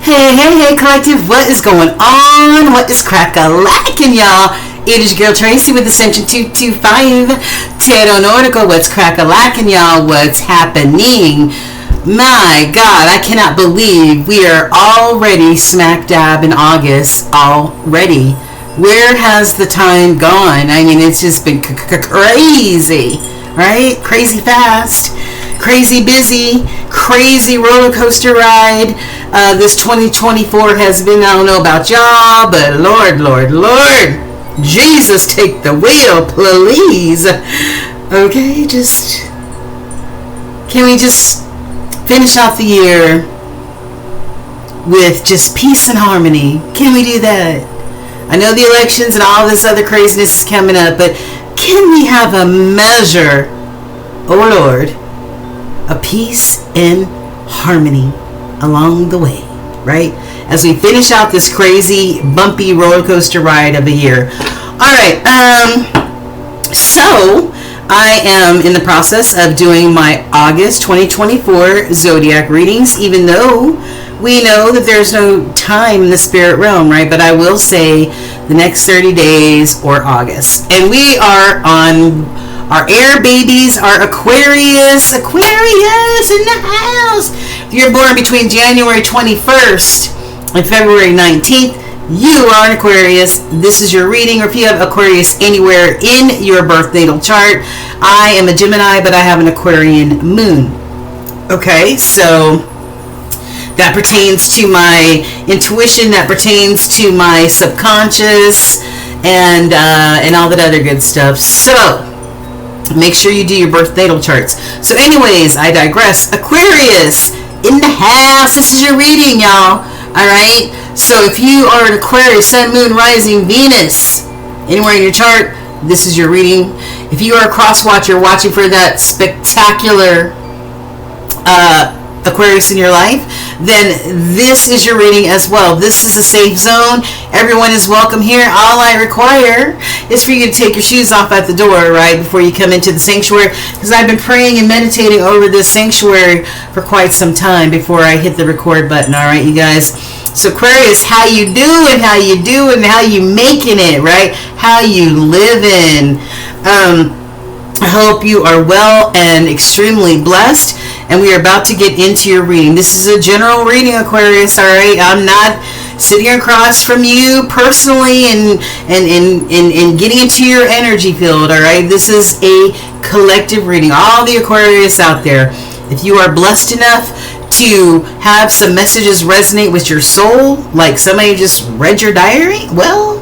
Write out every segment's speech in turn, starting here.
Hey, collective, what is going on? What is crack-a-lackin', y'all? It is your girl Tracy with Ascension 225. Tarot Nordical, what's crack-a-lackin', y'all? What's happening? My God, I cannot believe we are already smack dab in August already. Where has the time gone? I mean, it's just been crazy, right? Crazy fast, crazy busy, crazy roller coaster ride. This 2024 has been, I don't know about y'all, but Lord, Jesus, take the wheel, please. Okay, can we just finish off the year with just peace and harmony? Can we do that? I know the elections and all this other craziness is coming up, but can we have a measure, oh Lord, of peace and harmony along the way, right? As we finish out this crazy, bumpy roller coaster ride of a year. All right, so I am in the process of doing my August 2024 zodiac readings, even though we know that there's no time in the spirit realm, right? But I will say the next 30 days or August. And we are on our air babies, our Aquarius in the house. If you're born between January 21st and February 19th, you are an Aquarius. This is your reading, or if you have Aquarius anywhere in your birth natal chart. I am a Gemini, but I have an Aquarian moon. Okay, so that pertains to my intuition, that pertains to my subconscious, and all that other good stuff. So make sure you do your birth natal charts. So anyways, I digress. Aquarius in the house. This is your reading, y'all. All right. So if you are an Aquarius, Sun, Moon, Rising, Venus, anywhere in your chart, this is your reading. If you are a cross watcher watching for that spectacular Aquarius in your life, then this is your reading as well. This is a safe zone. Everyone is welcome here. All I require is for you to take your shoes off at the door, right, before you come into the sanctuary, because I've been praying and meditating over this sanctuary for quite some time before I hit the record button. All right, you guys. So Aquarius, how you doing? How you doing? How you making it, right? How you living? I hope you are well and extremely blessed. And we are about to get into your reading. This is a general reading, Aquarius, all right? I'm not sitting across from you personally and getting into your energy field, all right? This is a collective reading. All the Aquarius out there, if you are blessed enough to have some messages resonate with your soul, like somebody just read your diary, well,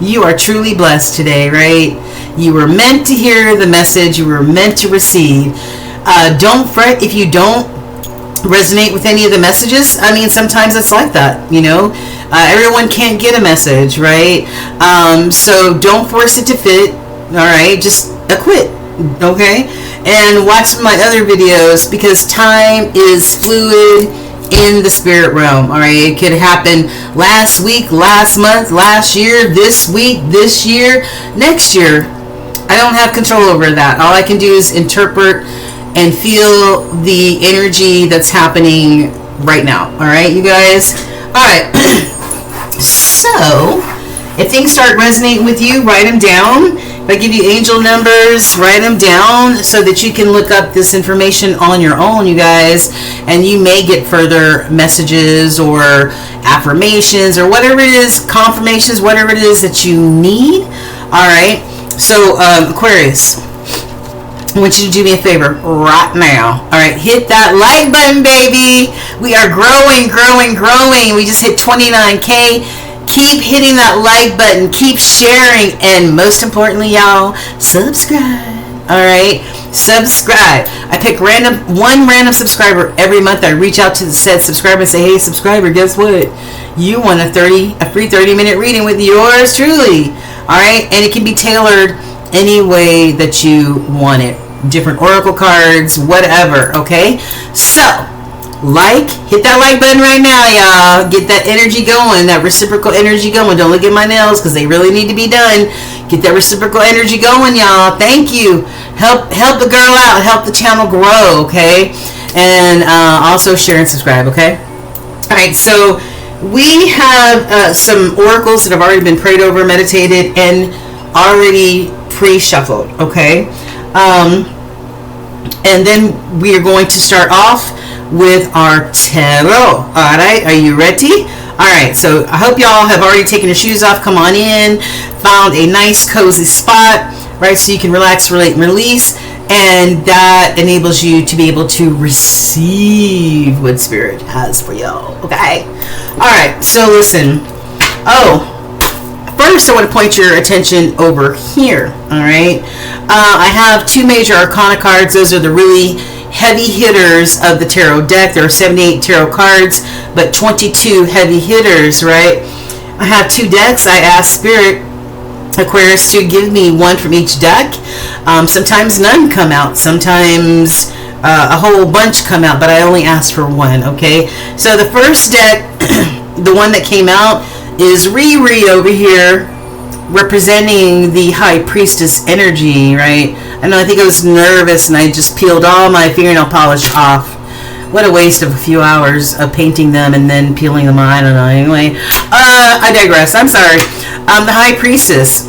you are truly blessed today, right? You were meant to hear the message. You were meant to receive. Don't fret if you don't resonate with any of the messages. I mean, sometimes it's like that, you know. Everyone can't get a message, right? So don't force it to fit, all right? Just quit, okay? And watch some of my other videos, because time is fluid in the spirit realm, all right? It could happen last week, last month, last year, this week, this year, next year. I don't have control over that. All I can do is interpret and feel the energy that's happening right now. All right, you guys? All right. So, if things start resonating with you, write them down. If I give you angel numbers, write them down so that you can look up this information on your own, you guys. And you may get further messages or affirmations or whatever it is, confirmations, whatever it is that you need. All right. So, Aquarius, I want you to do me a favor right now. All right, hit that like button, baby. We are growing. We just hit 29K. Keep hitting that like button. Keep sharing. And most importantly, y'all, subscribe. All right, subscribe. I pick one random subscriber every month. I reach out to the said subscriber and say, hey, subscriber, guess what? You want a free 30-minute reading with yours truly. All right, and it can be tailored any way that you want it. Different oracle cards, whatever, okay? So, hit that like button right now, y'all. Get that energy going, that reciprocal energy going. Don't look at my nails because they really need to be done. Get that reciprocal energy going, y'all. Thank you. Help the girl out. Help the channel grow, okay? And also share and subscribe, okay? All right, so we have some oracles that have already been prayed over, meditated, and already pre-shuffled, okay? And then we are going to start off with our tarot. All right, are you ready? All right, so I hope y'all have already taken your shoes off. Come on in, found a nice cozy spot, right, so you can relax, relate, and release, and that enables you to be able to receive what Spirit has for y'all, okay? All right, so listen. First, I want to point your attention over here, all right? I have two major Arcana cards. Those are the really heavy hitters of the tarot deck. There are 78 tarot cards, but 22 heavy hitters, right? I have two decks. I asked Spirit, Aquarius, to give me one from each deck. Sometimes none come out. Sometimes a whole bunch come out, but I only asked for one, okay? So the first deck, the one that came out, is Riri over here, representing the High Priestess energy, right? I know, I think I was nervous and I just peeled all my fingernail polish off. What a waste of a few hours of painting them and then peeling them on. I don't know. Anyway, I digress. I'm sorry. The High Priestess.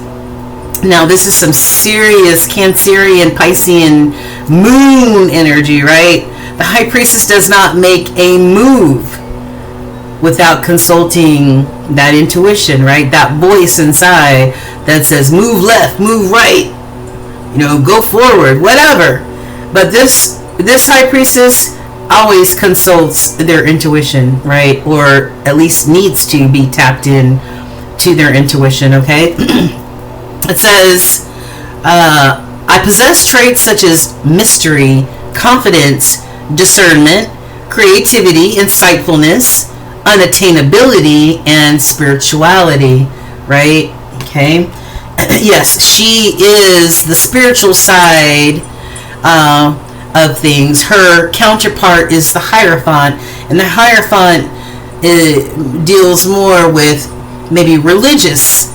Now, this is some serious Cancerian, Piscean moon energy, right? The High Priestess does not make a move without consulting that intuition, right? That voice inside that says, move left, move right, go forward, whatever. But this High Priestess always consults their intuition, right? Or at least needs to be tapped in to their intuition, okay? It says, I possess traits such as mystery, confidence, discernment, creativity, insightfulness, unattainability, and spirituality, right? Okay. Yes, she is the spiritual side of things. Her counterpart is the Hierophant, and the Hierophant deals more with maybe the religious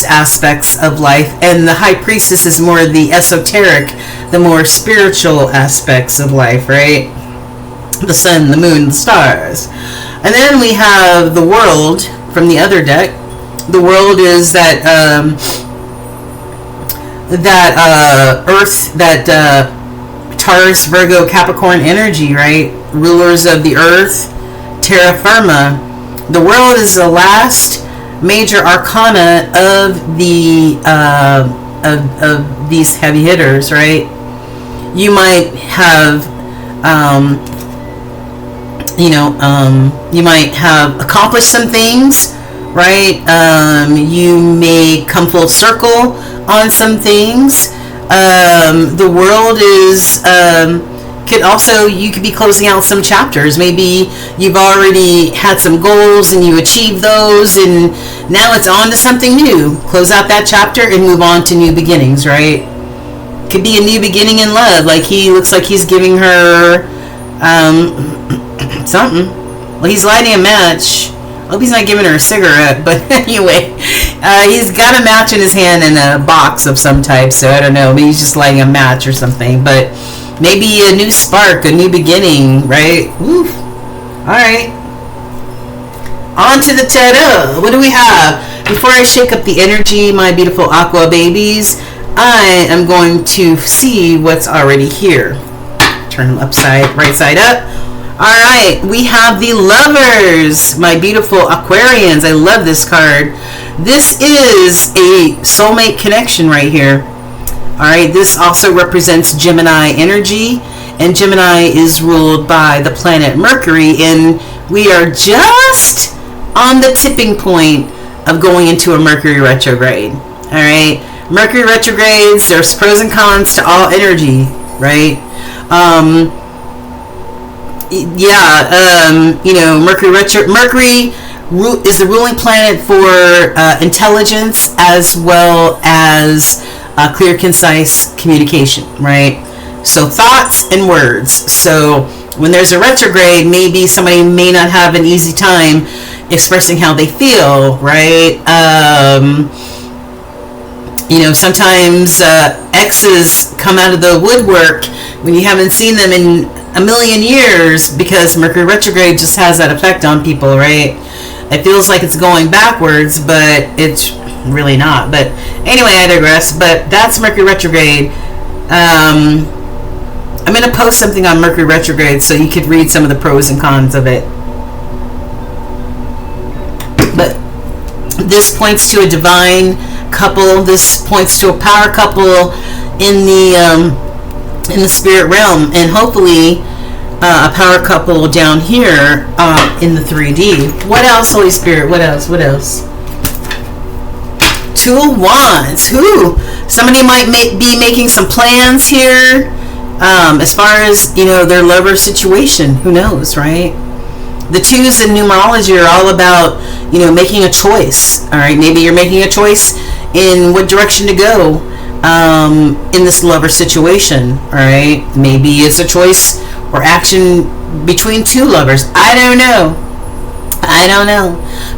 aspects of life, and the High Priestess is more the esoteric, the more spiritual aspects of life, right? The sun, the moon, the stars. And then we have the World from the other deck. The World is that Earth, that Taurus, Virgo, Capricorn energy, right? Rulers of the Earth, terra firma. The World is the last major arcana of the of these heavy hitters, right? You might have you might have accomplished some things, right? You may come full circle on some things. The World is you could be closing out some chapters. Maybe you've already had some goals and you achieved those, and now it's on to something new. Close out that chapter and move on to new beginnings, right? Could be a new beginning in love. Like, he looks like he's giving her something. Well, he's lighting a match. I hope he's not giving her a cigarette, but anyway, he's got a match in his hand in a box of some type, so I don't know, maybe he's just lighting a match or something, but maybe a new spark, a new beginning, right? Woo. Alright. On to the tarot. What do we have? Before I shake up the energy, my beautiful aqua babies, I am going to see what's already here. Turn them right side up. Alright, we have the Lovers, my beautiful Aquarians. I love this card. This is a soulmate connection right here. Alright, this also represents Gemini energy, and Gemini is ruled by the planet Mercury, and we are just on the tipping point of going into a Mercury retrograde. Alright, Mercury retrogrades, there's pros and cons to all energy, right? Mercury is the ruling planet for intelligence as well as clear, concise communication, right? So thoughts and words. So when there's a retrograde, maybe somebody may not have an easy time expressing how they feel, right? Sometimes exes come out of the woodwork when you haven't seen them in a million years, because Mercury retrograde just has that effect on people, right? It feels like it's going backwards, but it's really not. But anyway, I digress. But that's Mercury retrograde. I'm going to post something on Mercury retrograde so you could read some of the pros and cons of it. But this points to a divine couple. This points to a power couple in the spirit realm, and hopefully a power couple down here in the 3D. What else, Holy Spirit? What else? What else? Two of Wands. Who? Somebody might be making some plans here as far as, you know, their lover situation. Who knows, right? The twos in numerology are all about, you know, making a choice. All right, maybe you're making a choice in what direction to go in this lover situation. All right, maybe it's a choice or action between two lovers. I don't know.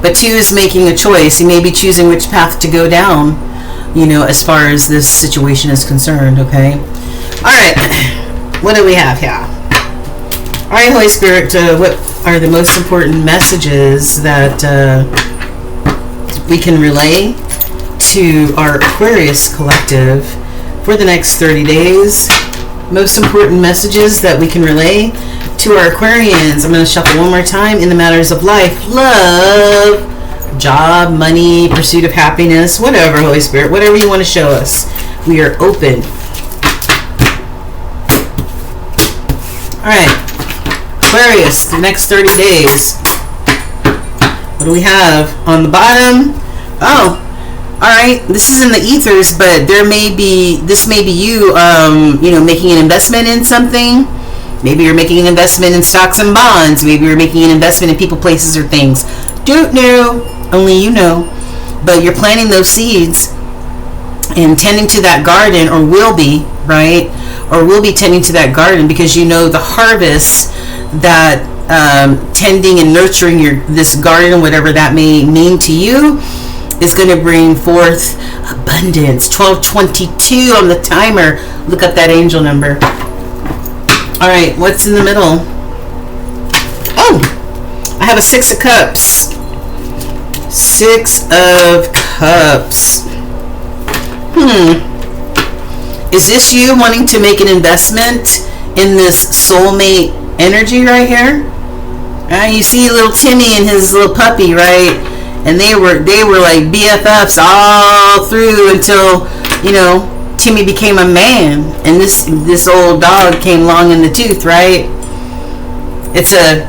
But two is making a choice. You may be choosing which path to go down, you know, as far as this situation is concerned. Okay. All right. What do we have here? All right, Holy Spirit. What are the most important messages that we can relay to our Aquarius collective for the next 30 days? Most important messages that we can relay to our Aquarians. I'm going to shuffle one more time. In the matters of life, love, job, money, pursuit of happiness, whatever, Holy Spirit, whatever you want to show us. We are open. All right, Aquarius, the next 30 days. What do we have on the bottom? Oh, all right, this is in the ethers, but this may be you, you know, making an investment in something. Maybe you're making an investment in stocks and bonds. Maybe you're making an investment in people, places, or things. Don't know. Only you know. But you're planting those seeds and tending to that garden, or will be, right? Or will be tending to that garden, because you know the harvest that tending and nurturing this garden, whatever that may mean to you, is going to bring forth abundance. 1222 on the timer. Look up that angel number. All right, what's in the middle? Oh, I have a 6 of Cups. 6 of Cups. Is this you wanting to make an investment in this soulmate energy right here? You see little Timmy and his little puppy, right? And they were like BFFs all through until, you know, Timmy became a man, and this old dog came long in the tooth, right? It's a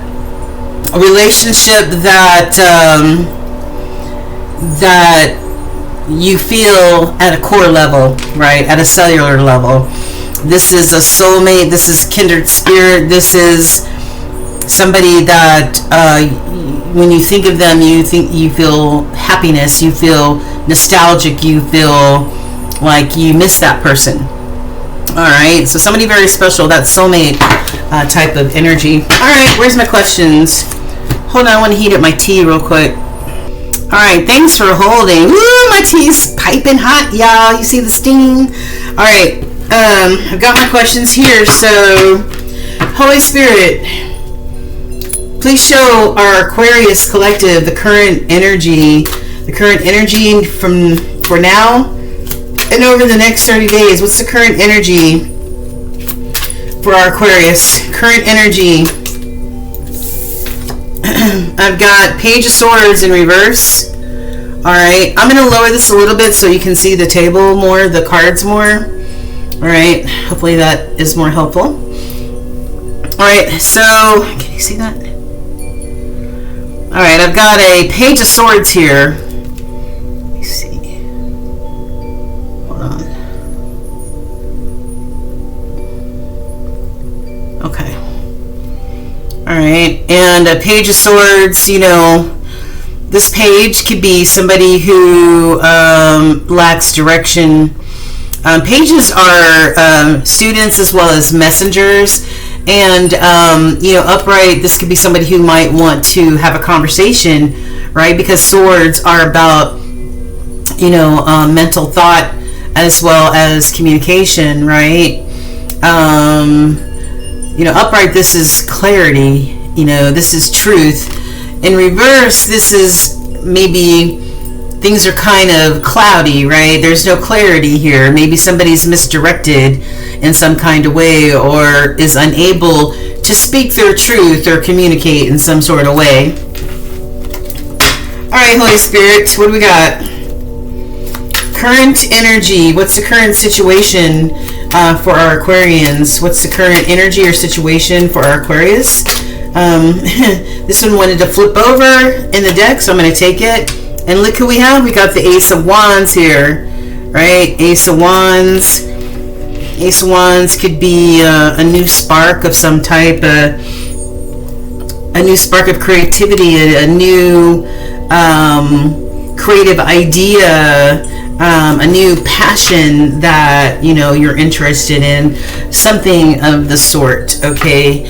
relationship that that you feel at a core level, right? At a cellular level. This is a soulmate. This is kindred spirit. This is somebody that when you think of them, you feel happiness. You feel nostalgic. You feel like you miss that person. All right, so somebody very special, that soulmate type of energy. All right, where's my questions? Hold on, I want to heat up my tea real quick. All right, thanks for holding. Woo, my tea's piping hot, y'all. You see the steam? All right, I've got my questions here. So, Holy Spirit, please show our Aquarius collective the current energy for now and over the next 30 days. What's the current energy for our Aquarius? Current energy. I've got Page of Swords in reverse. Alright, I'm going to lower this a little bit so you can see the table more, the cards more. Alright, hopefully that is more helpful. Alright, so, can you see that? Alright, I've got a Page of Swords here. Let me see. Hold on. Okay. Alright, and a Page of Swords, you know, this page could be somebody who lacks direction. Pages are students as well as messengers. And, you know, upright, this could be somebody who might want to have a conversation, right? Because swords are about, you know, mental thought as well as communication, right? Upright, this is clarity. This is truth. In reverse, this is maybe things are kind of cloudy, right? There's no clarity here. Maybe somebody's misdirected in some kind of way, or is unable to speak their truth or communicate in some sort of way. All right, Holy Spirit, what do we got? Current energy. What's the current situation for our Aquarians? What's the current energy or situation for our Aquarius? This one wanted to flip over in the deck, so I'm going to take it. And look who we have. We got the Ace of Wands here, right? Ace of Wands. Ace of Wands could be a new spark of some type, a new spark of creativity, a new creative idea, a new passion that you're interested in, something of the sort. Okay.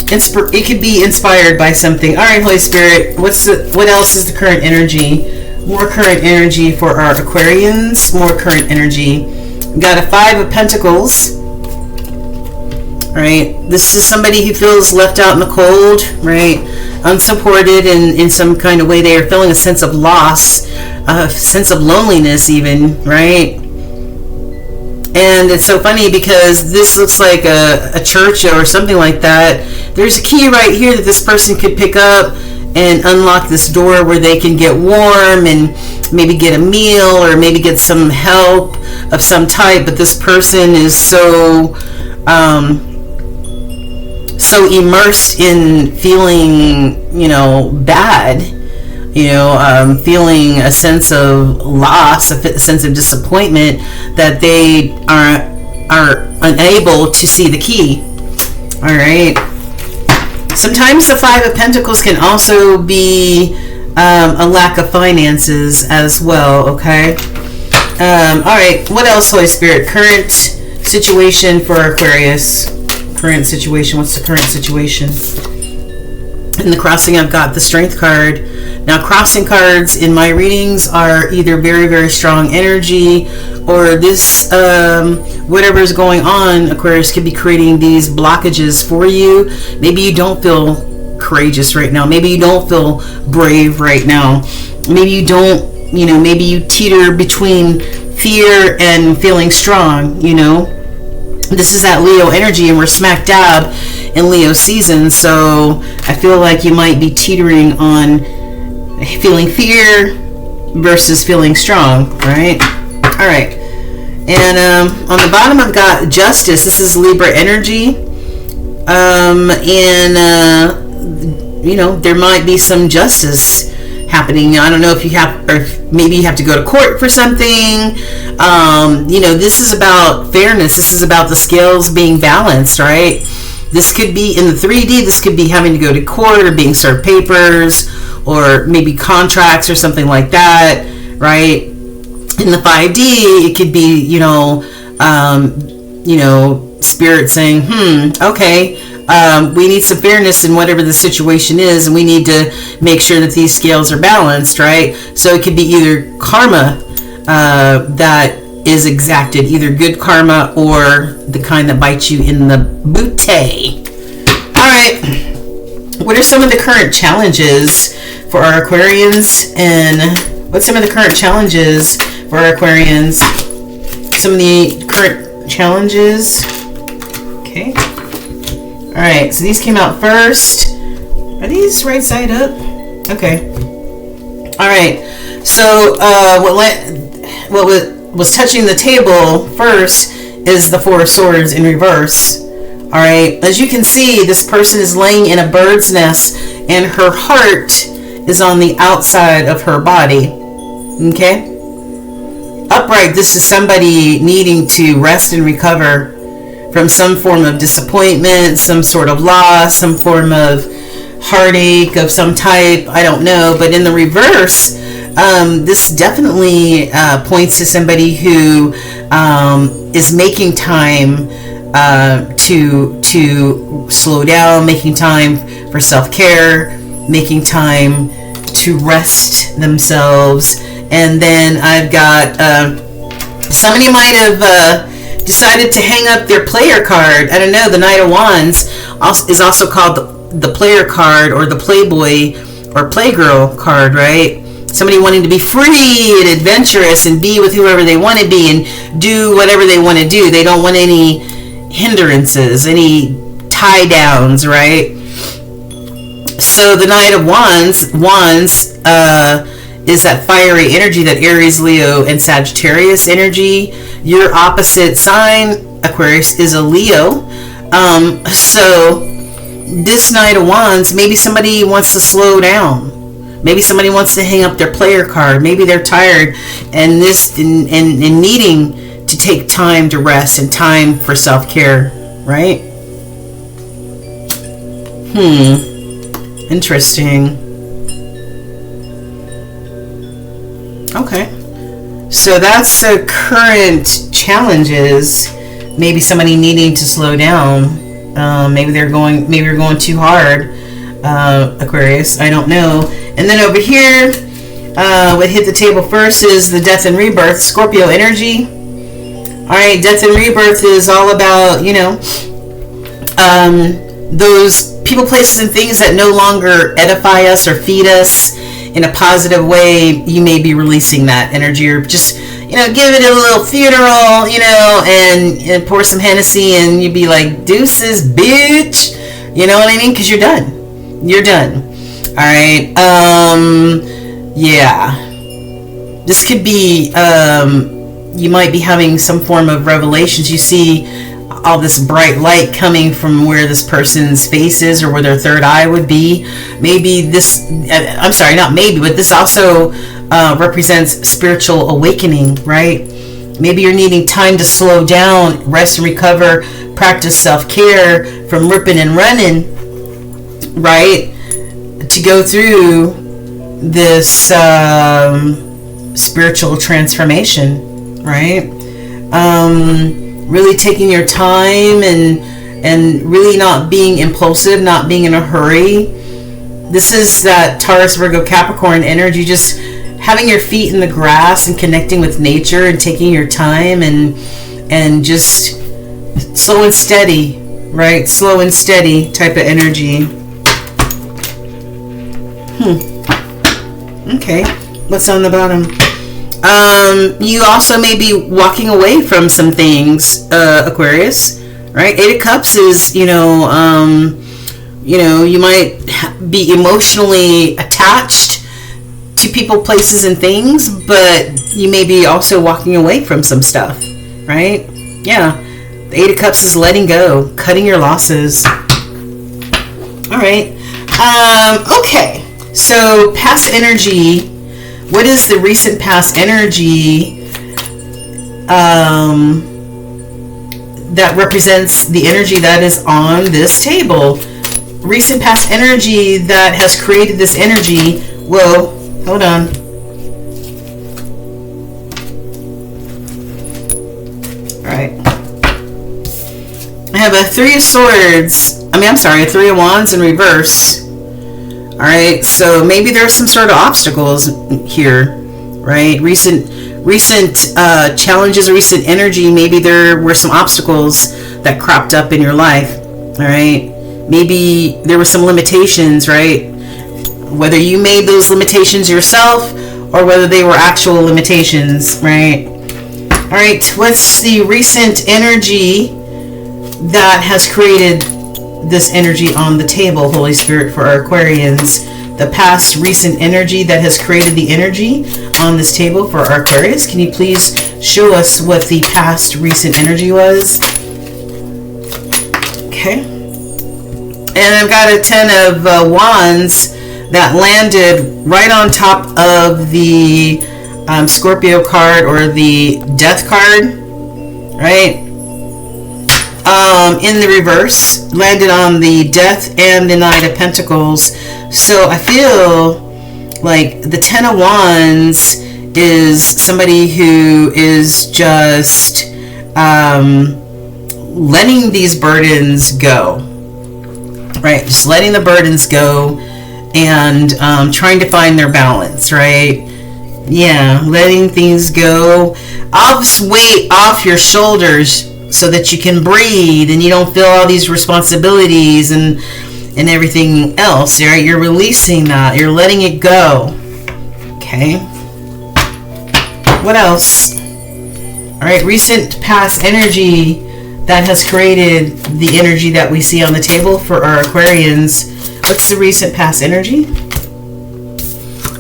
It could be inspired by something. All right, Holy Spirit, what else is the current energy? More current energy for our Aquarians. More current energy. We got a 5 of Pentacles. All right, this is somebody who feels left out in the cold, right? Unsupported in some kind of way. They are feeling a sense of loss, a sense of loneliness even, right? And it's so funny because this looks like a church or something like that. There's a key right here that this person could pick up and unlock this door where they can get warm and maybe get a meal or maybe get some help of some type. But this person is so immersed in feeling, bad, feeling a sense of loss, a sense of disappointment, that they are unable to see the key. All right. Sometimes the 5 of Pentacles can also be a lack of finances as well. Okay. All right. What else, Holy Spirit? Current situation for Aquarius. Current situation. What's the current situation? In the crossing, I've got the Strength card. Now, crossing cards in my readings are either very, very strong energy, or this, whatever is going on, Aquarius, could be creating these blockages for you. Maybe you don't feel courageous right now. Maybe you don't feel brave right now. Maybe you don't, maybe you teeter between fear and feeling strong, This is that Leo energy, and we're smack dab in Leo season, so I feel like you might be teetering on feeling fear versus feeling strong, right? All right. And on the bottom, I've got Justice. This is Libra energy. There might be some justice happening. I don't know if you have, or maybe you have to go to court for something. This is about fairness. This is about the scales being balanced, right? This could be in the 3D. This could be having to go to court or being served papers or maybe contracts or something like that, right? In the 5D, it could be, spirit saying, okay, we need some fairness in whatever the situation is, and we need to make sure that these scales are balanced, right? So it could be either karma that is exacted, either good karma or the kind that bites you in the booty. All right, what are some of the current challenges for our Aquarians, and what's some of the current challenges for our Aquarians? Some of the current challenges. Okay. All right, so these came out first. Are these right side up? Okay. All right. So what was touching the table first is the 4 of Swords in reverse. All right. As you can see, this person is laying in a bird's nest, and her heart is on the outside of her body. Okay. Upright, this is somebody needing to rest and recover from some form of disappointment, some sort of loss, some form of heartache of some type. I don't know. But in the reverse, this definitely points to somebody who is making time to slow down, making time for self-care, making time to rest themselves. And then I've got somebody might have decided to hang up their player card. I don't know, the Knight of Wands is also called the player card, or the playboy or playgirl card, right? Somebody wanting to be free and adventurous and be with whoever they want to be and do whatever they want to do. They don't want any hindrances, any tie downs, right? So the Knight of Wands is that fiery energy, that Aries, Leo, and Sagittarius energy. Your opposite sign, Aquarius, is a Leo. So this Knight of Wands, maybe somebody wants to slow down. Maybe somebody wants to hang up their player card. Maybe they're tired and needing to take time to rest and time for self-care, right? Interesting. Okay. So that's the current challenges. Maybe somebody needing to slow down. Maybe you're going too hard, Aquarius. I don't know. And then over here, what hit the table first is the death and rebirth, Scorpio energy. All right, death and rebirth is all about, those people, places, and things that no longer edify us or feed us in a positive way. You may be releasing that energy, or just, give it a little funeral, and pour some Hennessy, and you'd be like, deuces, bitch. You know what I mean? Because you're done. You're done. All right. Yeah. This could be, you might be having some form of revelations. You see all this bright light coming from where this person's face is, or where their third eye would be. Maybe this, I'm sorry, not maybe, but this also represents spiritual awakening, right? Maybe you're needing time to slow down, rest and recover, practice self-care from ripping and running, right? To go through this spiritual transformation, right? Really taking your time and really not being impulsive, not being in a hurry. This is that Taurus, Virgo, Capricorn energy, just having your feet in the grass and connecting with nature and taking your time and just slow and steady, right? Slow and steady type of energy. Okay, what's on the bottom? You also may be walking away from some things, Aquarius, right? 8 of Cups is, you might be emotionally attached to people, places, and things, but you may be also walking away from some stuff, right? Yeah, the 8 of Cups is letting go, cutting your losses. All right. Okay, so past energy. What is the recent past energy that represents the energy that is on this table? Recent past energy that has created this energy. Whoa, hold on. All right. I have a 3 of Swords. a 3 of Wands in reverse. All right, so maybe there's some sort of obstacles here, right? Recent challenges, recent energy. Maybe there were some obstacles that cropped up in your life. All right, maybe there were some limitations, right? Whether you made those limitations yourself or whether they were actual limitations, right? All right, what's the recent energy that has created this energy on the table, Holy Spirit, for our Aquarians? The past recent energy that has created the energy on this table for our Aquarius. Can you please show us what the past recent energy was? Okay. And I've got a 10 of Wands that landed right on top of the Scorpio card, or the Death card, right? In the reverse, landed on the Death and the Knight of Pentacles. So I feel like the 10 of Wands is somebody who is just letting these burdens go, right? Just letting the burdens go and trying to find their balance, right? Yeah, letting things go. Off weight off your shoulders, so that you can breathe and you don't feel all these responsibilities and everything else, right? You're releasing that. You're letting it go. Okay. What else? All right, recent past energy that has created the energy that we see on the table for our Aquarians. What's the recent past energy?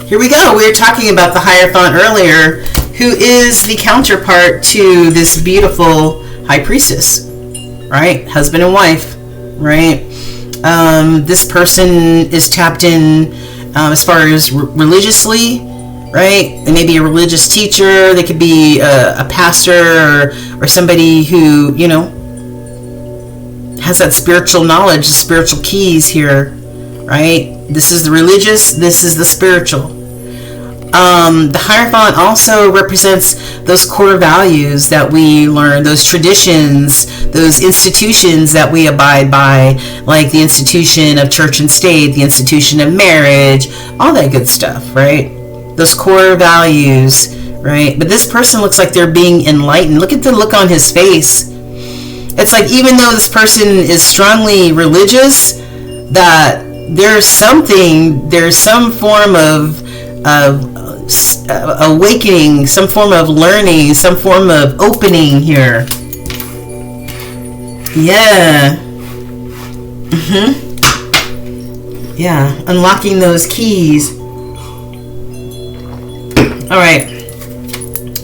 Here we go. We were talking about the Hierophant earlier, who is the counterpart to this beautiful High Priestess, right? Husband and wife, right? This person is tapped in as far as religiously, right? And maybe a religious teacher. They could be a pastor or somebody who, you know, has that spiritual knowledge, the spiritual keys here, right? This is the religious, this is the spiritual. The Hierophant also represents those core values that we learn, those traditions, those institutions that we abide by, like the institution of church and state, the institution of marriage, all that good stuff, right? Those core values, right? But this person looks like they're being enlightened. Look at the look on his face. It's like, even though this person is strongly religious, that there's some form of awakening, some form of learning, some form of opening here. Yeah. Yeah, unlocking those keys. All right.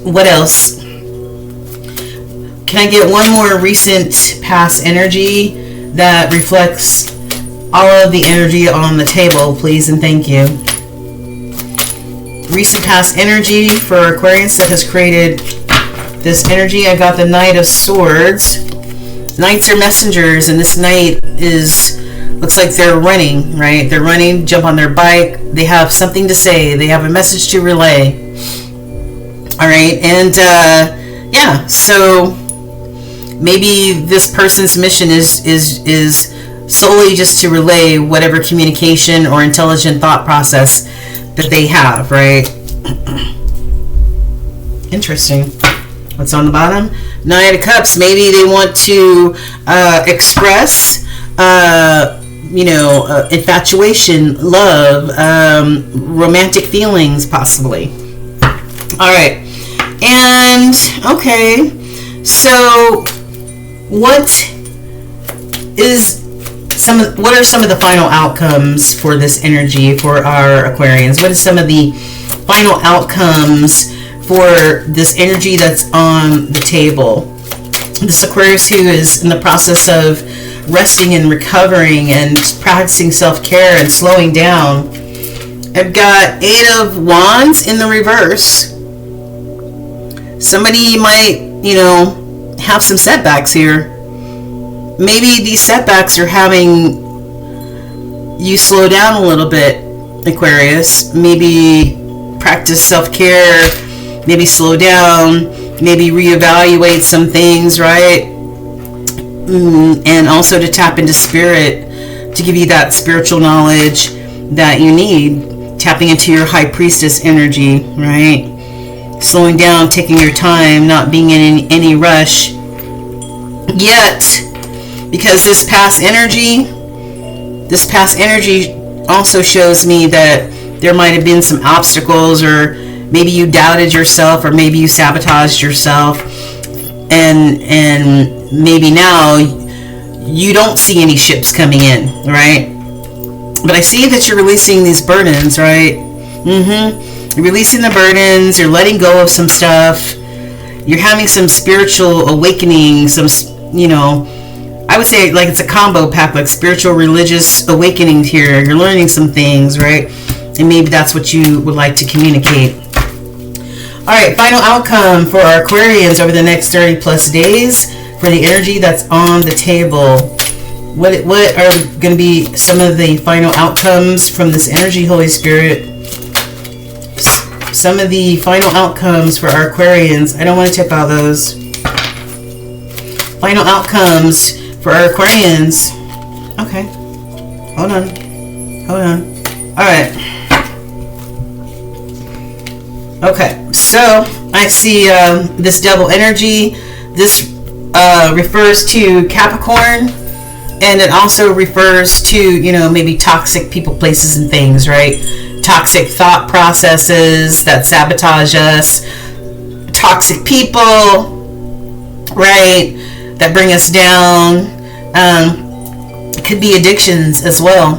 What else? Can I get one more recent past energy that reflects all of the energy on the table, please, and thank you. Recent past energy for Aquarius that has created this energy. I got the Knight of Swords. Knights are messengers, and this knight looks like they're running, right? They're running, jump on their bike. They have something to say. They have a message to relay. All right, and yeah, so maybe this person's mission is solely just to relay whatever communication or intelligent thought process that they have, right? Interesting. What's on the bottom? Nine of Cups. Maybe they want to express, infatuation, love, romantic feelings, possibly. All right. And, okay. So, what are some of the final outcomes for this energy for our Aquarians? What is some of the final outcomes for this energy that's on the table? This Aquarius who is in the process of resting and recovering and practicing self-care and slowing down. I've got 8 of Wands in the reverse. Somebody might, have some setbacks here. Maybe these setbacks are having you slow down a little bit, Aquarius. Maybe practice self-care, maybe slow down, maybe reevaluate some things, right? And also to tap into spirit to give you that spiritual knowledge that you need. Tapping into your High Priestess energy, right? Slowing down, taking your time, not being in any rush. Yet, because this past energy also shows me that there might have been some obstacles, or maybe you doubted yourself, or maybe you sabotaged yourself, and maybe now you don't see any ships coming in, right? But I see that you're releasing these burdens, right? You're releasing the burdens, you're letting go of some stuff, you're having some spiritual awakening, some, I would say like it's a combo pack, like spiritual, religious awakening here. You're learning some things, right? And maybe that's what you would like to communicate. All right, final outcome for our Aquarians over the next 30 plus days for the energy that's on the table. What are going to be some of the final outcomes from this energy, Holy Spirit? Some of the final outcomes for our Aquarians. I don't want to tip all those. Final outcomes for our Aquarians. Okay. Hold on. All right. Okay. So I see this double energy. This refers to Capricorn, and it also refers to, you know, maybe toxic people, places, and things, right? Toxic thought processes that sabotage us, toxic people, right, that bring us down. It could be addictions as well,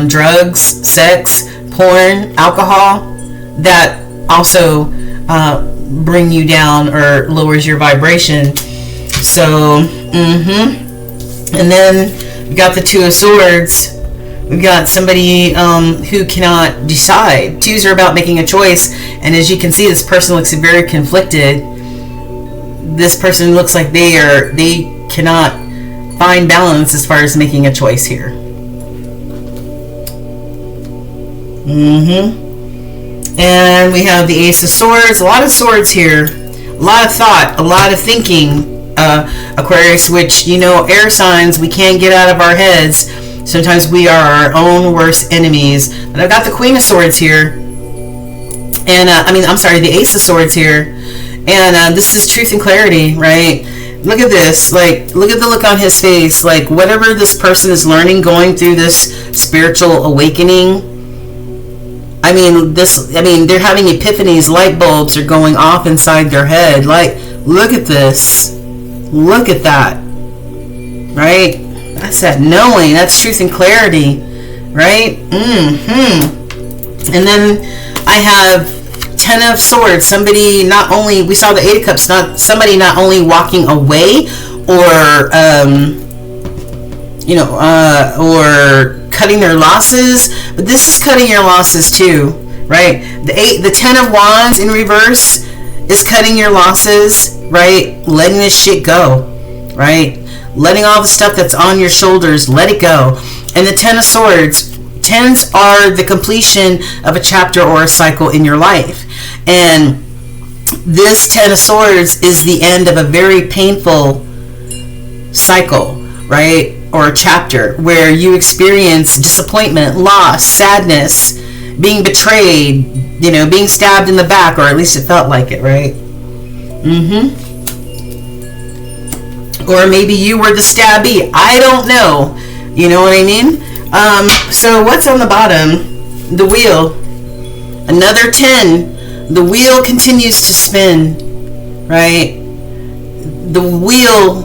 drugs, sex, porn, alcohol, that also bring you down or lowers your vibration. So, and then we got the Two of Swords. We've got somebody who cannot decide. Twos are about making a choice, and as you can see, this person looks very conflicted. This person looks like they cannot find balance as far as making a choice here. And we have the Ace of Swords. A lot of swords here. A lot of thought. A lot of thinking. Aquarius, which, you know, air signs, we can't get out of our heads. Sometimes we are our own worst enemies. But I've got the Queen of Swords here. And, the Ace of Swords here. And this is truth and clarity, right? Look at this. Like, look at the look on his face. Like, whatever this person is learning, going through this spiritual awakening, they're having epiphanies. Light bulbs are going off inside their head. Like, look at this. Look at that. Right? That's that knowing. That's truth and clarity. Right? And then I have Ten of Swords. Somebody not only, we saw the Eight of Cups, somebody not only walking away or, or cutting their losses, but this is cutting your losses too, right? The Ten of Wands in reverse is cutting your losses, right? Letting this shit go, right? Letting all the stuff that's on your shoulders, let it go. And the Ten of Swords, tens are the completion of a chapter or a cycle in your life. And this Ten of Swords is the end of a very painful cycle, right? Or a chapter where you experience disappointment, loss, sadness, being betrayed, you know, being stabbed in the back, or at least it felt like it, right? Or maybe you were the stabbee. I don't know. You know what I mean? So what's on the bottom? The wheel. Another 10. The wheel continues to spin, right? The wheel,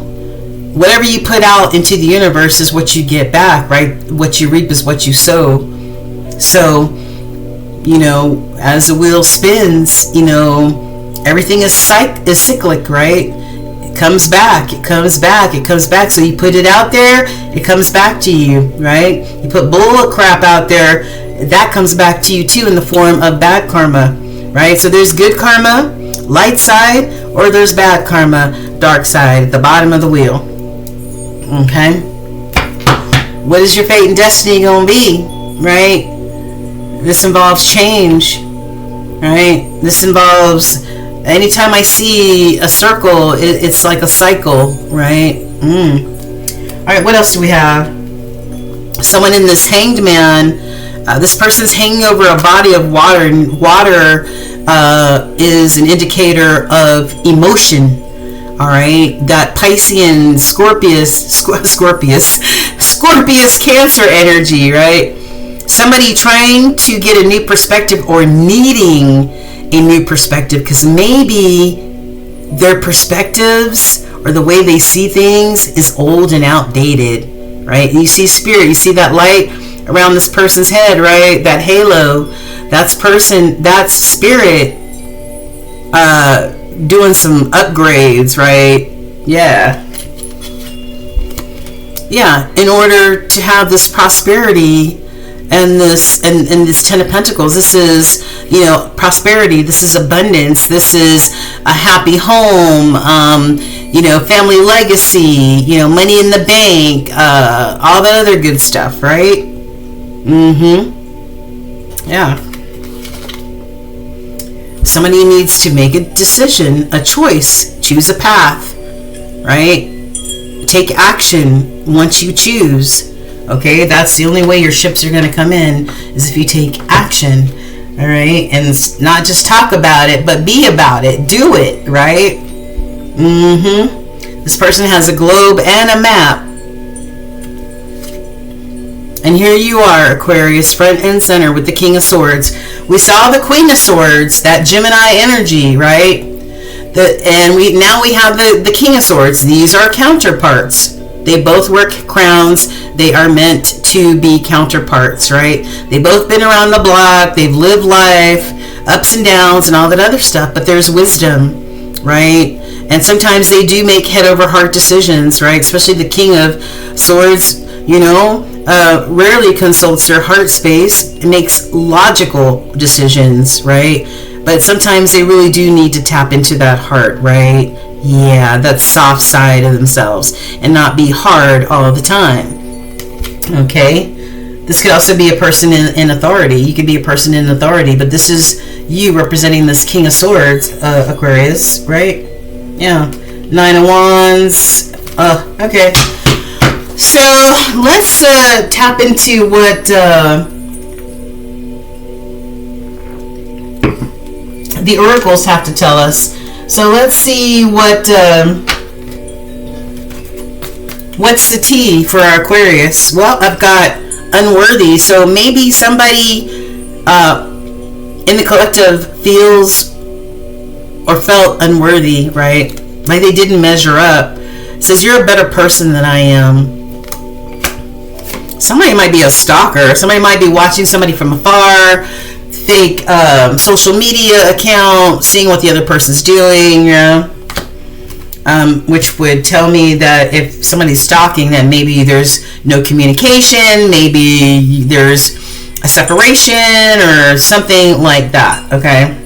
whatever you put out into the universe is what you get back, right? What you reap is what you sow. So, you know, as the wheel spins, you know, everything is cyclic, right? It comes back, it comes back, it comes back. So you put it out there, it comes back to you, right? You put bull crap out there, that comes back to you too in the form of bad karma, right? So there's good karma, light side, or there's bad karma, dark side, at the bottom of the wheel. Okay? What is your fate and destiny going to be, right? This involves change, right? This involves, anytime I see a circle, it's like a cycle, right? All right, what else do we have? Someone in this Hanged Man. This person's hanging over a body of water, and water is an indicator of emotion. All right, that Piscean, Scorpius Cancer energy, right? Somebody trying to get a new perspective or needing a new perspective, because maybe their perspectives or the way they see things is old and outdated, right? And you see spirit, you see that light around this person's head, right? That halo, that's spirit doing some upgrades, right? Yeah, in order to have this prosperity and this Ten of Pentacles. This is, you know, prosperity, this is abundance, this is a happy home, you know, family legacy, you know, money in the bank, all that other good stuff, right? Yeah. Somebody needs to make a decision, a choice, choose a path, right? Take action once you choose. Okay, that's the only way your ships are going to come in, is if you take action. All right, and not just talk about it, but be about it, do it, right? This person has a globe and a map. And here you are, Aquarius, front and center with the King of Swords. We saw the Queen of Swords, that Gemini energy, right? And now we have the King of Swords. These are counterparts. They both work crowns. They are meant to be counterparts, right? They've both been around the block. They've lived life, ups and downs and all that other stuff. But there's wisdom, right? And sometimes they do make head over heart decisions, right? Especially the King of Swords, rarely consults their heart space. It makes logical decisions, right? But sometimes they really do need to tap into that heart, right? Yeah, that soft side of themselves and not be hard all the time. Okay? This could also be a person in authority. You could be a person in authority, but this is you representing this King of Swords, Aquarius, right? Yeah. 9 of Wands. Okay. So let's tap into what the oracles have to tell us. So let's see what's the tea for our Aquarius. Well, I've got unworthy. So maybe somebody in the collective feels or felt unworthy, right? Like they didn't measure up. It says you're a better person than I am. Somebody might be a stalker. Somebody might be watching somebody from afar, fake social media account, seeing what the other person's doing, which would tell me that if somebody's stalking, then maybe there's no communication, maybe there's a separation or something like that, okay?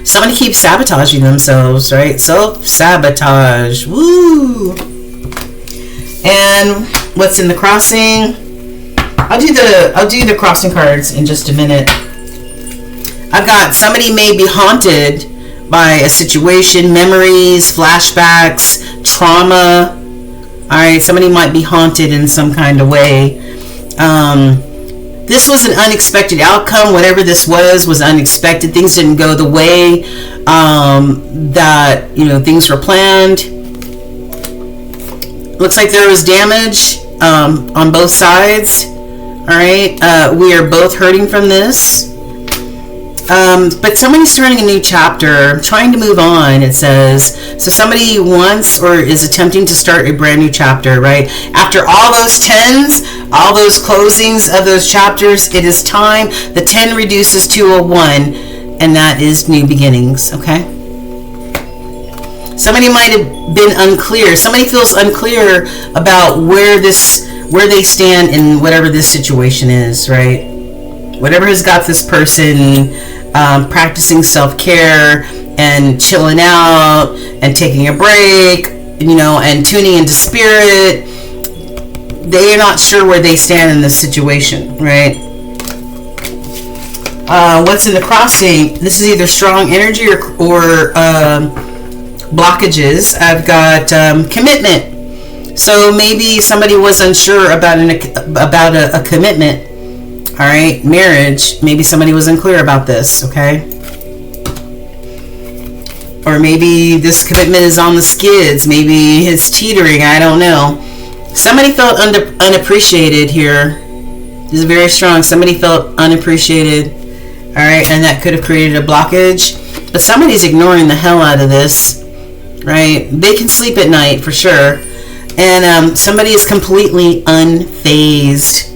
Somebody keeps sabotaging themselves, right? Self-sabotage. Woo! And what's in the crossing? I'll do the crossing cards in just a minute. I've got somebody may be haunted by a situation, memories, flashbacks, trauma. Alright, somebody might be haunted in some kind of way. This was an unexpected outcome. Whatever this was unexpected. Things didn't go the way that things were planned. Looks like there was damage on both sides. Alright, we are both hurting from this. But somebody's starting a new chapter, trying to move on, it says. So somebody wants or is attempting to start a brand new chapter, right? After all those 10s, all those closings of those chapters, it is time. The 10 reduces to a 1, and that is new beginnings, okay? Somebody might have been unclear. Somebody feels unclear about where they stand in whatever this situation is, right? Whatever has got this person practicing self-care and chilling out and taking a break, and tuning into spirit. They are not sure where they stand in this situation, right? What's in the crossing? This is either strong energy or blockages. I've got commitment. So maybe somebody was unsure about a commitment. All right, marriage. Maybe somebody was unclear about this, okay? Or maybe this commitment is on the skids. Maybe it's teetering. I don't know. Somebody felt unappreciated here. This is very strong. Somebody felt unappreciated. All right, and that could have created a blockage. But somebody's ignoring the hell out of this, right? They can sleep at night for sure. And somebody is completely unfazed,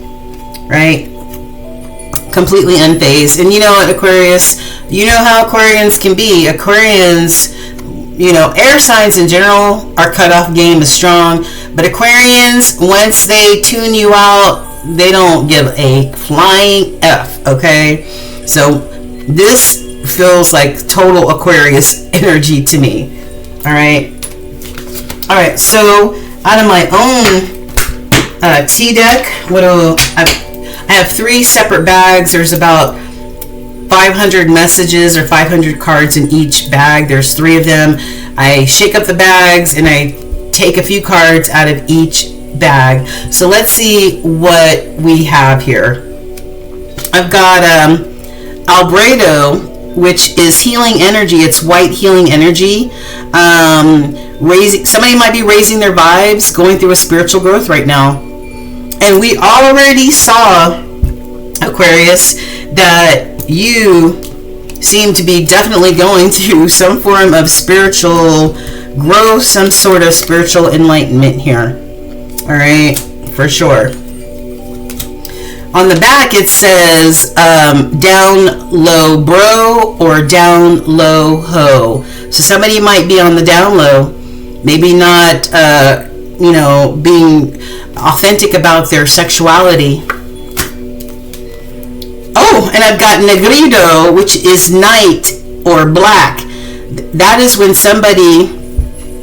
right? Completely unfazed. And you know what, Aquarius, you know how Aquarians can be. Aquarians, air signs in general, our cutoff game is strong, but Aquarians, once they tune you out, they don't give a flying F, okay? So this feels like total Aquarius energy to me. All right, so out of my own tea deck, I have 3 separate bags. There's about 500 messages or 500 cards in each bag. There's 3 of them. I shake up the bags and I take a few cards out of each bag. So let's see what we have here. I've got Albrado which is healing energy. It's white healing energy. Somebody might be raising their vibes, going through a spiritual growth right now. And we already saw, Aquarius, that you seem to be definitely going through some form of spiritual growth, some sort of spiritual enlightenment here. All right, for sure. On the back it says down low bro or down low ho. So somebody might be on the down low, maybe not being authentic about their sexuality. Oh, and I've got negrido, which is night or black. That is when somebody,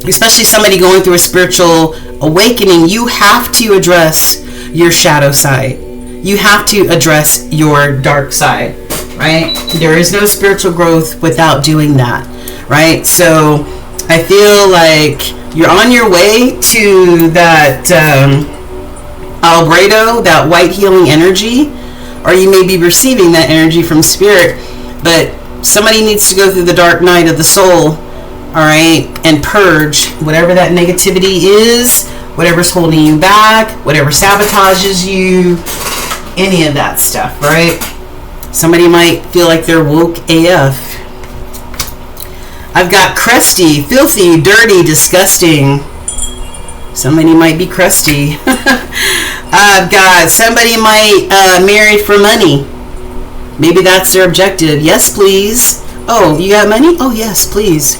especially somebody going through a spiritual awakening, you have to address your shadow side. You have to address your dark side, right? There is no spiritual growth without doing that, right? So I feel like you're on your way to that albedo, that white healing energy, or you may be receiving that energy from spirit, but somebody needs to go through the dark night of the soul, all right, and purge whatever that negativity is, whatever's holding you back, whatever sabotages you, any of that stuff, right? Somebody might feel like they're woke AF. I've got crusty, filthy, dirty, disgusting. Somebody might be crusty. I've got somebody might marry for money. Maybe that's their objective. Yes, please. Oh, you got money? Oh, yes, please.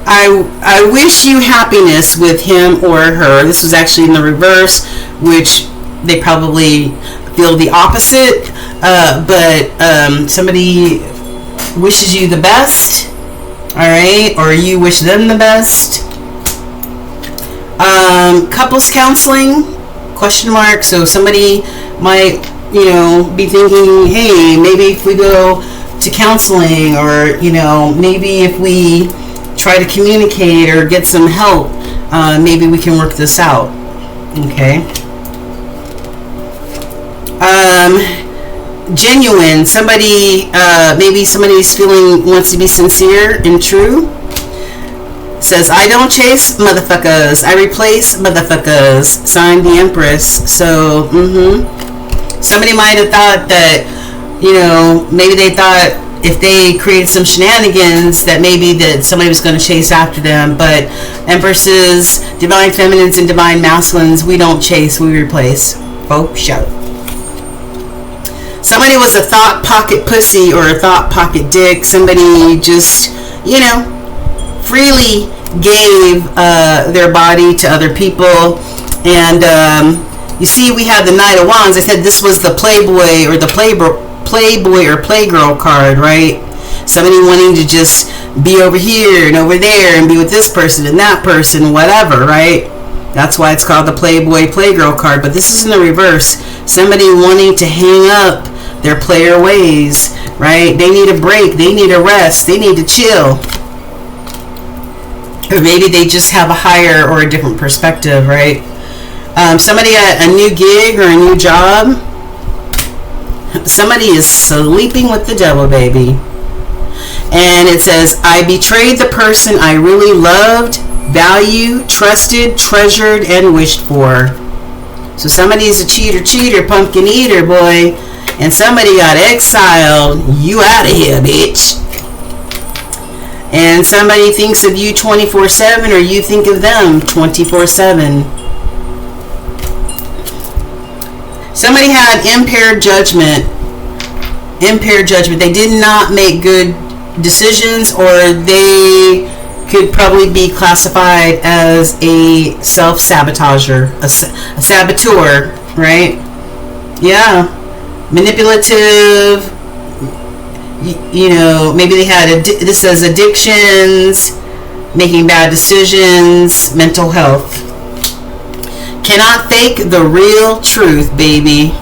I wish you happiness with him or her. This was actually in the reverse, which they probably feel the opposite. But somebody wishes you the best, all right, or you wish them the best. Couples counseling, question mark. So somebody might, be thinking, hey, maybe if we go to counseling, or, maybe if we try to communicate or get some help, maybe we can work this out. Okay. Genuine, somebody, maybe somebody's wants to be sincere and true. Says, I don't chase motherfuckers, I replace motherfuckers. Signed, the Empress. So, somebody might have thought that, maybe they thought if they created some shenanigans that maybe that somebody was going to chase after them. But Empresses, divine feminines and divine masculines, we don't chase, we replace. Oh, shout. Somebody was a thought pocket pussy or a thought pocket dick. Somebody just, freely gave their body to other people. And you see, we have the Knight of Wands. I said this was the Playboy or the Playboy or Playgirl card, right? Somebody wanting to just be over here and over there and be with this person and that person, whatever, right? That's why it's called the Playboy Playgirl card. But this is in the reverse. Somebody wanting to hang up their player ways, right? They need a break. They need a rest. They need to chill. Or maybe they just have a higher or a different perspective, right? Somebody at a new gig or a new job. Somebody is sleeping with the devil, baby. And it says, I betrayed the person I really loved, valued, trusted, treasured, and wished for. So somebody's a cheater, pumpkin eater, boy. And somebody got exiled. You out of here, bitch. And somebody thinks of you 24/7, or you think of them 24/7. Somebody had impaired judgment. They did not make good decisions, or they could probably be classified as a self-sabotager, a saboteur, right? Yeah. Manipulative, maybe they had, this says addictions, making bad decisions, mental health. Cannot fake the real truth, baby.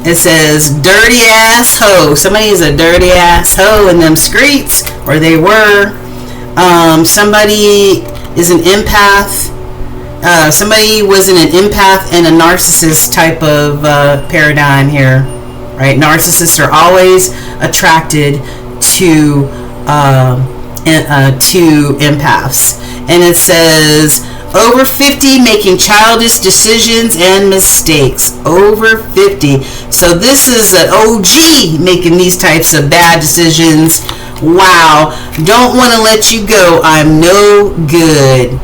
It says dirty ass hoe. Somebody is a dirty ass hoe in them streets, or they were. Somebody is an empath. Somebody was in an empath and a narcissist type of paradigm here. right? Narcissists are always attracted to empaths. And it says over 50 making childish decisions and mistakes. Over 50. So this is an OG making these types of bad decisions. Wow. Don't want to let you go. I'm no good.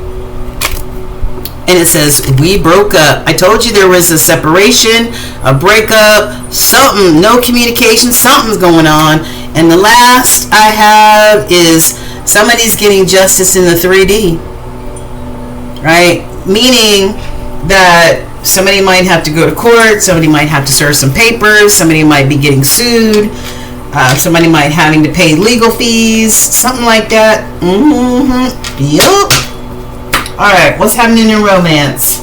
And it says, we broke up. I told you there was a separation, a breakup, something, no communication, something's going on. And the last I have is somebody's getting justice in the 3D. Right? Meaning that somebody might have to go to court, somebody might have to serve some papers, somebody might be getting sued, somebody might having to pay legal fees, something like that. Yup. Alright, what's happening in romance?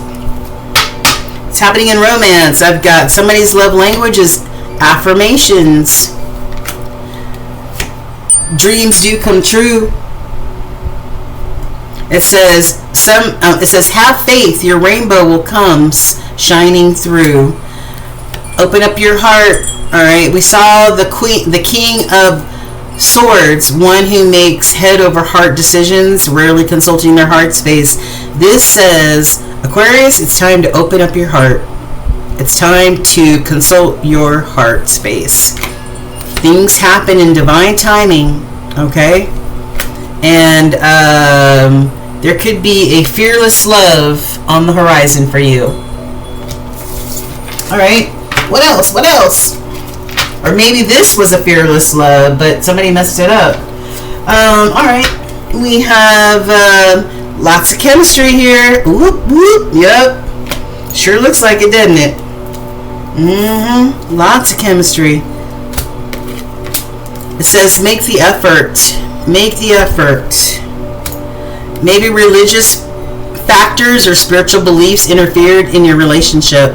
What's happening in romance? I've got somebody's love language is affirmations. Dreams do come true. It says have faith, your rainbow will come shining through. Open up your heart. All right, we saw the king of swords, one who makes head over heart decisions, rarely consulting their heart space. This says, Aquarius, it's time to open up your heart. It's time to consult your heart space. Things happen in divine timing, okay? And there could be a fearless love on the horizon for you. All right, what else? What else? Or maybe this was a fearless love, but somebody messed it up. All right, we have lots of chemistry here. Whoop, whoop, yep. Sure looks like it, doesn't it? Lots of chemistry. It says make the effort. Make the effort. Maybe religious factors or spiritual beliefs interfered in your relationship.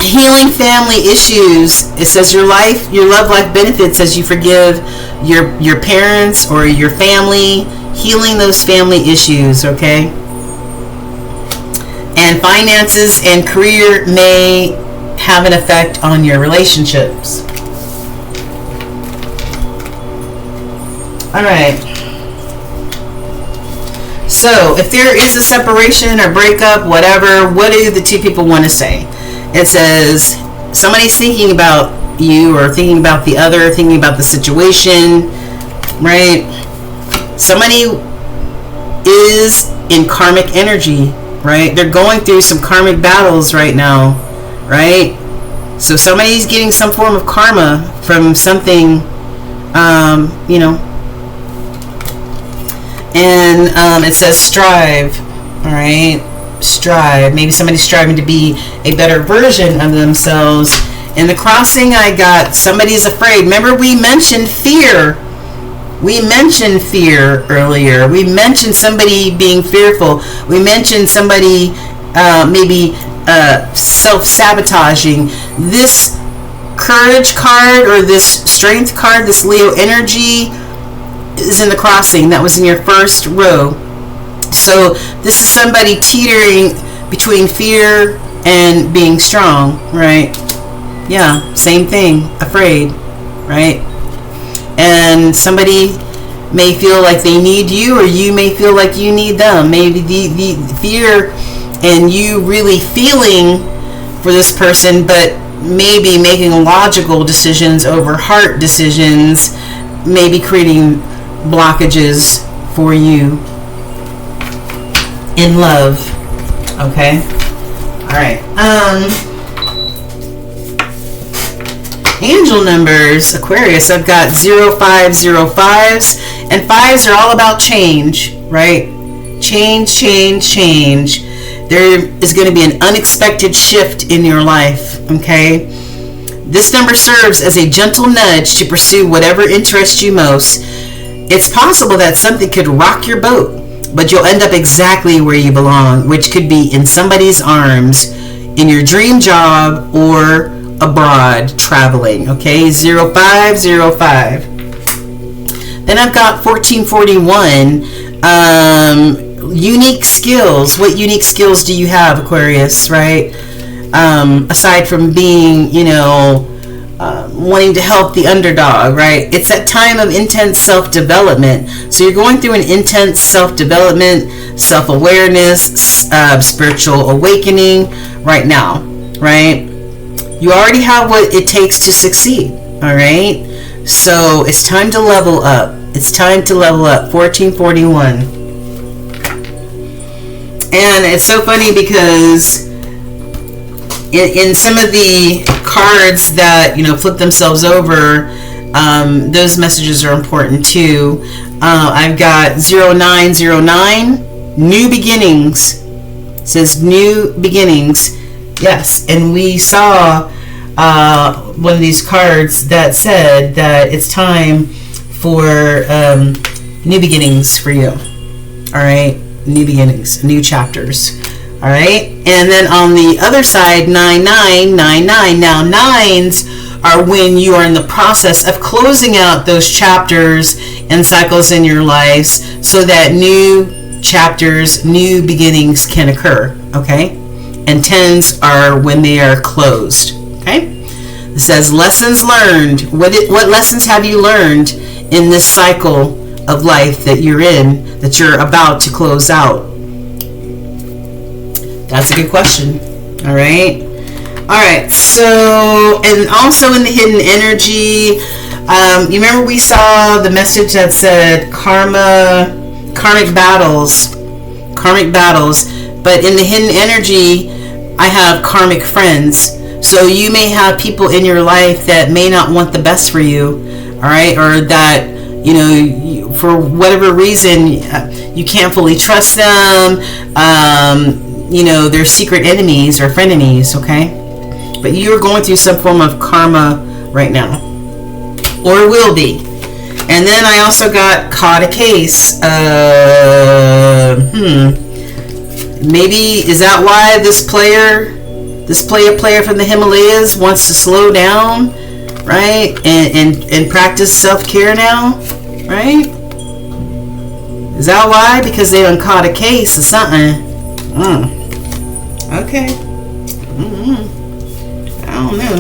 Healing family issues. It says your love life benefits as you forgive your parents or your family, healing those family issues, okay? And finances and career may have an effect on your relationships. All right. So, if there is a separation or breakup, whatever, what do the two people want to say? It says somebody's thinking about you or thinking about the other, thinking about the situation, right? Somebody is in karmic energy, right? They're going through some karmic battles right now, right? So somebody's getting some form of karma from something, you know. And it says strive, all right? Strive. Maybe somebody's striving to be a better version of themselves. In the crossing, I got somebody's afraid. Remember, we mentioned fear. We mentioned fear earlier. We mentioned somebody being fearful. We mentioned somebody maybe self-sabotaging. This courage card or this strength card, this Leo energy, is in the crossing. That was in your first row. So this is somebody teetering between fear and being strong, right? Yeah, same thing, afraid, right? And somebody may feel like they need you, or you may feel like you need them. Maybe the fear and you really feeling for this person, but maybe making logical decisions over heart decisions, maybe creating blockages for you in love. Okay. All right. Angel numbers, Aquarius, I've got 0505s, and 5s are all about change, right? Change. There is going to be an unexpected shift in your life, okay? This number serves as a gentle nudge to pursue whatever interests you most. It's possible that something could rock your boat, but you'll end up exactly where you belong, which could be in somebody's arms, in your dream job, or abroad traveling. Okay, 0505. Then I've got 1441. Unique skills. What unique skills do you have, Aquarius? Right? aside from being, wanting to help the underdog, right? It's that time of intense self-development. So you're going through an intense self-development, self-awareness, spiritual awakening right now, right? You already have what it takes to succeed, all right? So it's time to level up. It's time to level up. 1441. And it's so funny because in some of the cards that, flip themselves over, those messages are important too. I've got 0909, new beginnings. It says new beginnings. Yes, and we saw one of these cards that said that it's time for new beginnings for you. All right, new beginnings, new chapters. All right, and then on the other side, 9999. Now, nines are when you are in the process of closing out those chapters and cycles in your lives so that new chapters, new beginnings can occur, okay? And tens are when they are closed, okay? It says lessons learned. What lessons have you learned in this cycle of life that you're in, that you're about to close out? That's a good question. All right. All right. So, and also in the hidden energy, you remember we saw the message that said karmic battles. But in the hidden energy, I have karmic friends. So you may have people in your life that may not want the best for you. All right. Or that, for whatever reason, you can't fully trust them. They're secret enemies or frenemies, okay? But you're going through some form of karma right now, or will be. And then I also got caught a case. Maybe is that why this player from the Himalayas wants to slow down, right? And practice self-care now, right? Is that why? Because they done caught a case or something. Okay. I don't know.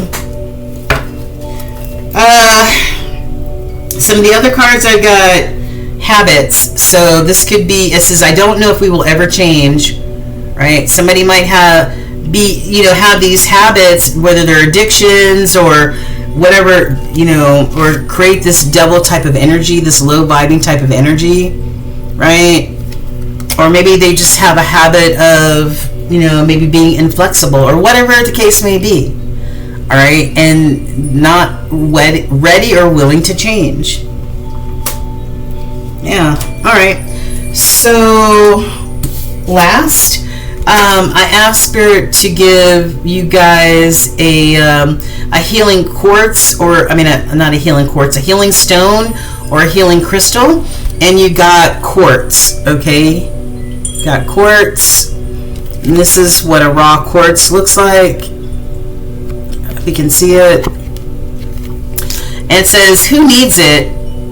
Some of the other cards I've got habits. So this could be, it says, I don't know if we will ever change, right? Somebody might have these habits, whether they're addictions or whatever, or create this devil type of energy, this low vibing type of energy, right? Or maybe they just have a habit of, maybe being inflexible or whatever the case may be. All right. And not ready or willing to change. Yeah. All right. So last, I asked Spirit to give you guys a healing quartz, or not a healing quartz, a healing stone or a healing crystal. And you got quartz, okay? Got quartz. And this is what a raw quartz looks like. If you can see it. And it says, who needs it?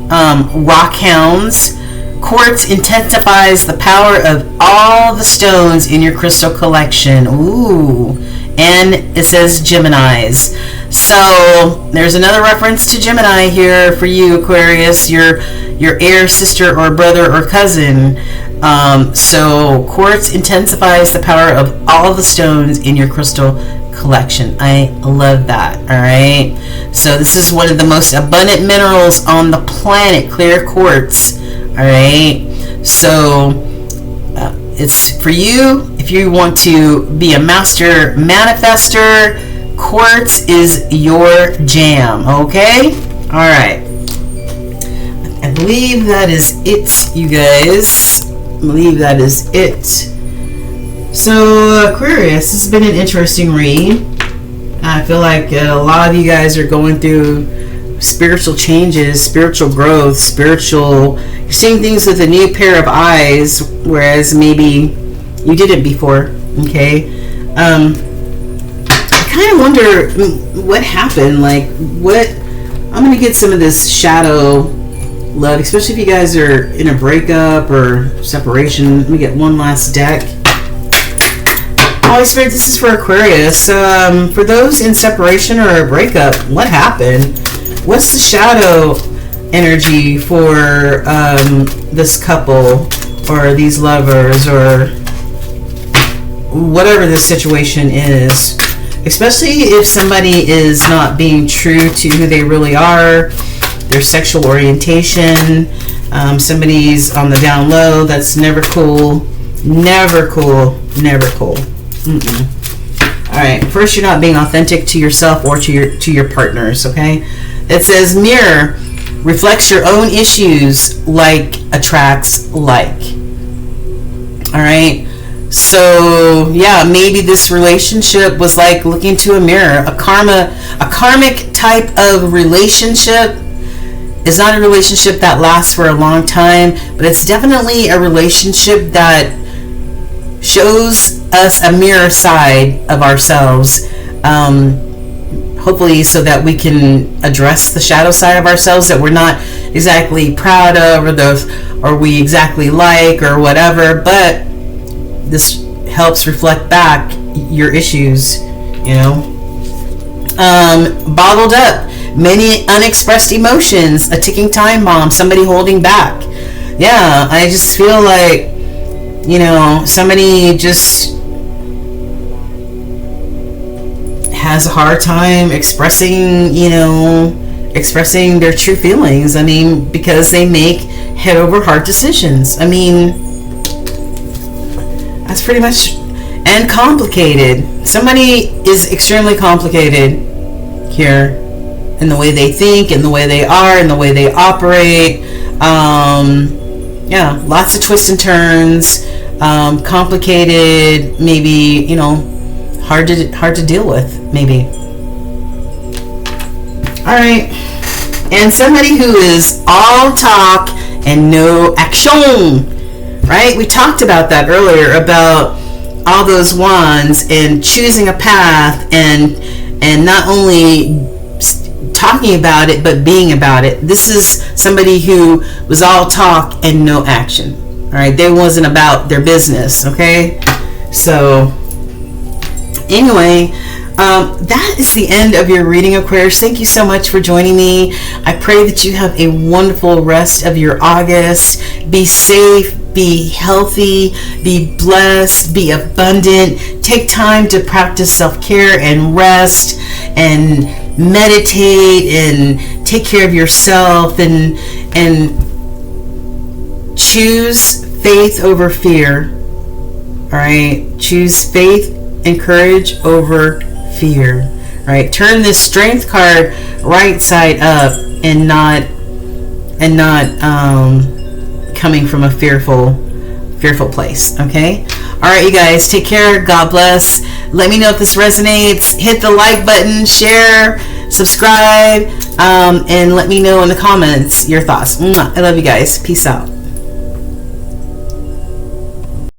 Rock hounds. Quartz intensifies the power of all the stones in your crystal collection. Ooh. And it says Geminis. So there's another reference to Gemini here for you, Aquarius, your heir, sister, or brother, or cousin. So quartz intensifies the power of all the stones in your crystal collection. I love that. All right. So this is one of the most abundant minerals on the planet, clear quartz. All right. So it's for you if you want to be a master manifester. Quartz is your jam. Okay. All right. I believe that is it, you guys. I believe that is it. So Aquarius, this has been an interesting read. I feel like a lot of you guys are going through spiritual changes, spiritual growth, you're seeing things with a new pair of eyes, whereas maybe you didn't before. Okay. I kind of wonder what happened. Like, I'm going to get some of this shadow love, especially if you guys are in a breakup or separation. Let me get one last deck. Holy Spirit, this is for Aquarius. For those in separation or a breakup, what happened? What's the shadow energy for this couple or these lovers or whatever the situation is? Especially if somebody is not being true to who they really are, their sexual orientation, somebody's on the down low. That's never cool. Never cool. Never cool. All right, first, you're not being authentic to yourself or to your partners, okay? It says mirror reflects your own issues, like attracts like. All right, so yeah, maybe this relationship was like looking to a mirror. A karmic type of relationship is not a relationship that lasts for a long time, but it's definitely a relationship that shows us a mirror side of ourselves, hopefully so that we can address the shadow side of ourselves that we're not exactly proud of, or we exactly like, or whatever. But this helps reflect back your issues, you know. Bottled up, many unexpressed emotions, a ticking time bomb, somebody holding back. Yeah, I just feel like, you know, somebody just has a hard time expressing their true feelings. I mean, because they make head over heart decisions. I mean, that's pretty much, and complicated. Somebody is extremely complicated here in the way they think, in the way they are, in the way they operate. Yeah, lots of twists and turns, complicated, maybe, you know, hard to deal with, maybe. All right, and somebody who is all talk and no action, right? We talked about that earlier, about all those wands and choosing a path, and not only talking about it but being about it. This is somebody who was all talk and no action. All right, they wasn't about their business. Okay, so anyway, that is the end of your reading, Aquarius. Thank you so much for joining me. I pray that you have a wonderful rest of your August. Be safe, be healthy, be blessed, be abundant. Take time to practice self-care and rest and meditate and take care of yourself, and choose faith over fear. All right, choose faith and courage over fear. All right, turn this strength card right side up, and not coming from a fearful place. Okay, all right, you guys, take care. God bless. Let me know if this resonates. Hit the like button, share, subscribe, and let me know in the comments your thoughts. I love you guys. Peace out.